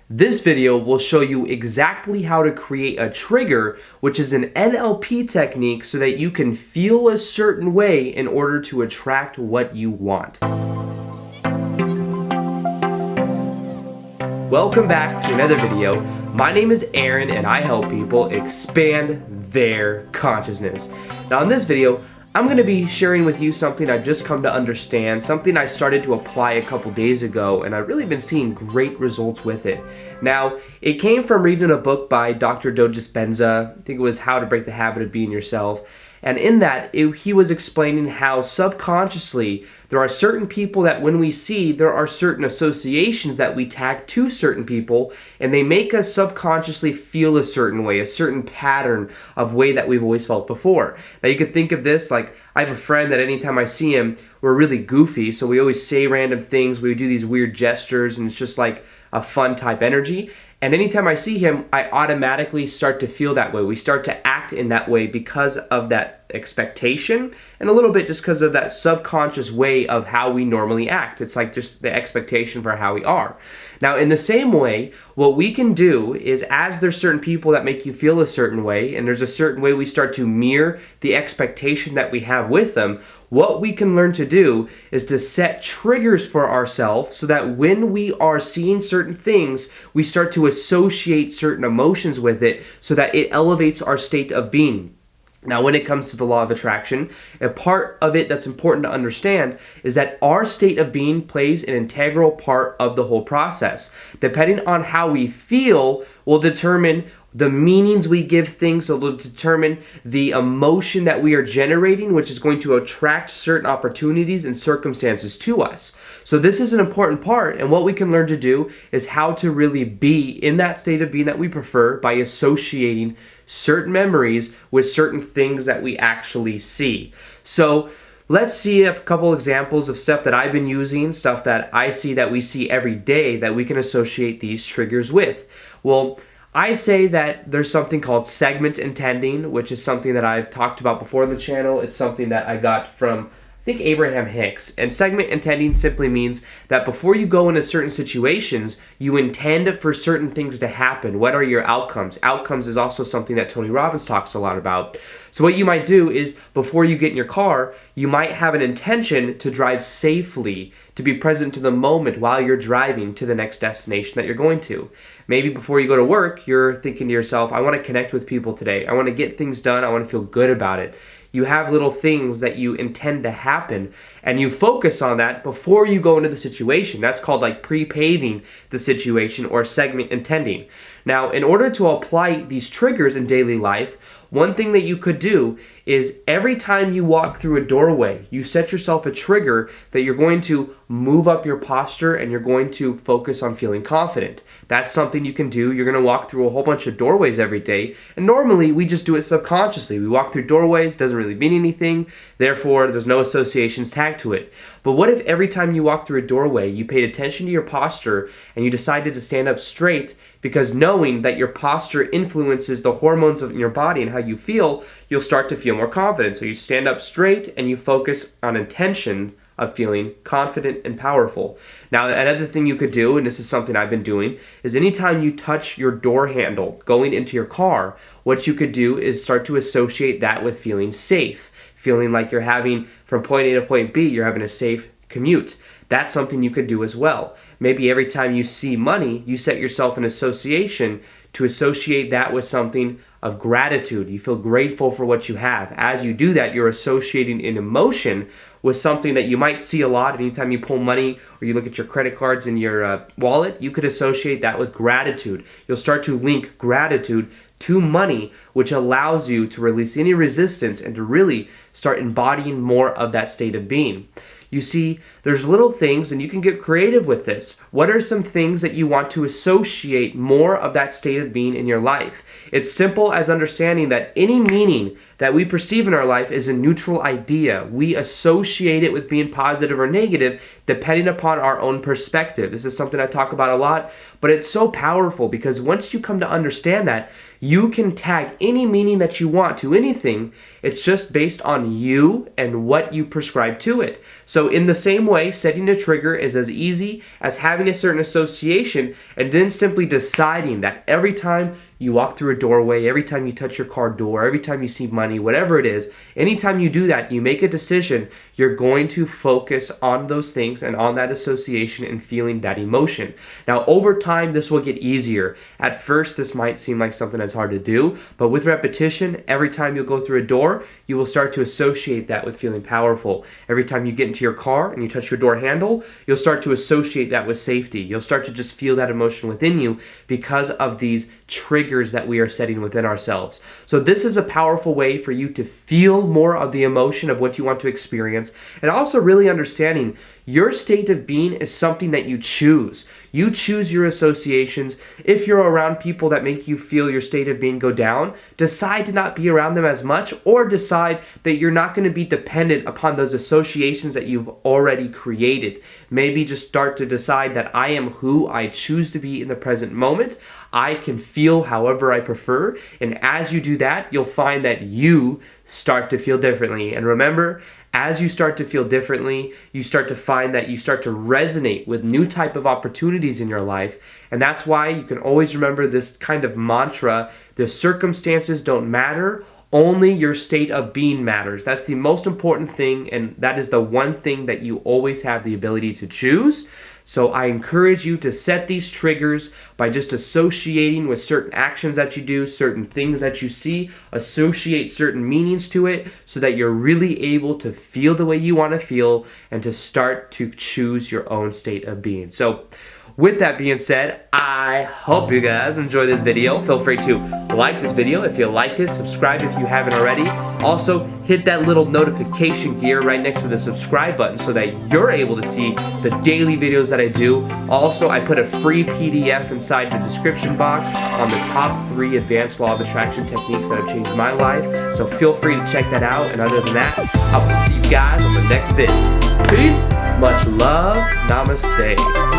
This video will show you exactly how to create a trigger, which is an NLP technique so that you can feel a certain way in order to attract what you want. Welcome back to another video. My name is Aaron and I help people expand their consciousness. Now in this video, I'm going to be sharing with you something I've just come to understand, something I started to apply a couple days ago, and I've really been seeing great results with it. Now, it came from reading a book by Dr. Doughty Benza. I think it was How to Break the Habit of Being Yourself. And in that, he was explaining how subconsciously there are certain people that when we see, there are certain associations that we tag to certain people, and they make us subconsciously feel a certain way, a certain pattern of way that we've always felt before. Now you could think of this like, I have a friend that anytime I see him, we're really goofy, so we always say random things, we do these weird gestures, and it's just like a fun type energy. And anytime I see him, I automatically start to feel that way. We start to act in that way because of that expectation and a little bit just because of that subconscious way of how we normally act. It's like just the expectation for how we are. Now, in the same way, what we can do is as there's certain people that make you feel a certain way and there's a certain way we start to mirror the expectation that we have with them, what we can learn to do is to set triggers for ourselves so that when we are seeing certain things, we start to associate certain emotions with it so that it elevates our state of being. Now, when it comes to the law of attraction, a part of it that's important to understand is that our state of being plays an integral part of the whole process. Depending on how we feel will determine the meanings we give things, so will determine the emotion that we are generating, which is going to attract certain opportunities and circumstances to us. So this is an important part, and what we can learn to do is how to really be in that state of being that we prefer by associating certain memories with certain things that we actually see. So let's see a couple examples of stuff that I've been using, stuff that I see that we see every day that we can associate these triggers with. Well, I say that there's something called segment intending, which is something that I've talked about before on the channel. It's something that I got from, I think, Abraham Hicks. And segment intending simply means that before you go into certain situations, you intend for certain things to happen. What are your outcomes? Outcomes is also something that Tony Robbins talks a lot about. So what you might do is before you get in your car, you might have an intention to drive safely, to be present to the moment while you're driving to the next destination that you're going to. Maybe before you go to work, you're thinking to yourself, I want to connect with people today. I want to get things done. I want to feel good about it. You have little things that you intend to happen, and you focus on that before you go into the situation. That's called like pre-paving the situation or segment intending. Now, in order to apply these triggers in daily life, one thing that you could do is every time you walk through a doorway, you set yourself a trigger that you're going to move up your posture and you're going to focus on feeling confident. That's something you can do. You're going to walk through a whole bunch of doorways every day, and normally we just do it subconsciously. We walk through doorways, doesn't really mean anything, therefore there's no associations tagged to it. But what if every time you walk through a doorway, you paid attention to your posture and you decided to stand up straight, because knowing that your posture influences the hormones in your body and how you feel, you'll start to feel more confident. So you stand up straight and you focus on intention of feeling confident and powerful. Now, another thing you could do, and this is something I've been doing, is anytime you touch your door handle going into your car, what you could do is start to associate that with feeling safe, feeling like you're having, from point A to point B, you're having a safe commute. That's something you could do as well. Maybe every time you see money, you set yourself an association to associate that with something of gratitude. You feel grateful for what you have. As you do that, you're associating an emotion with something that you might see a lot. Anytime you pull money or you look at your credit cards in your wallet, you could associate that with gratitude. You'll start to link gratitude to money, which allows you to release any resistance and to really start embodying more of that state of being. You see, there's little things, and you can get creative with this. What are some things that you want to associate more of that state of being in your life? It's simple as understanding that any meaning that we perceive in our life is a neutral idea. We associate it with being positive or negative depending upon our own perspective. This is something I talk about a lot, but it's so powerful because once you come to understand that, you can tag any meaning that you want to anything. It's just based on you and what you prescribe to it. So in the same way, way, setting a trigger is as easy as having a certain association and then simply deciding that every time you walk through a doorway, every time you touch your car door, every time you see money, whatever it is, anytime you do that, you make a decision, you're going to focus on those things and on that association and feeling that emotion. Now, over time, this will get easier. At first, this might seem like something that's hard to do, but with repetition, every time you'll go through a door, you will start to associate that with feeling powerful. Every time you get into your car and you touch your door handle, you'll start to associate that with safety. You'll start to just feel that emotion within you because of these triggers that we are setting within ourselves. So this is a powerful way for you to feel more of the emotion of what you want to experience, and also really understanding your state of being is something that you choose. You choose your associations. If you're around people that make you feel your state of being go down, decide to not be around them as much, or decide that you're not going to be dependent upon those associations that you've already created. Maybe just start to decide that I am who I choose to be in the present moment. I can feel however I prefer, and as you do that, you'll find that you start to feel differently. And remember, as you start to feel differently, you start to find that you start to resonate with new type of opportunities in your life. And that's why you can always remember this kind of mantra: the circumstances don't matter, only your state of being matters. That's the most important thing, and that is the one thing that you always have the ability to choose. So I encourage you to set these triggers by just associating with certain actions that you do, certain things that you see, associate certain meanings to it so that you're really able to feel the way you want to feel and to start to choose your own state of being. So with that being said, I hope you guys enjoy this video. Feel free to like this video if you liked it, subscribe if you haven't already. Also, hit that little notification gear right next to the subscribe button so that you're able to see the daily videos that I do. Also, I put a free PDF inside the description box on the top 3 advanced law of attraction techniques that have changed my life. So feel free to check that out. And other than that, I will see you guys on the next video. Peace, much love, namaste.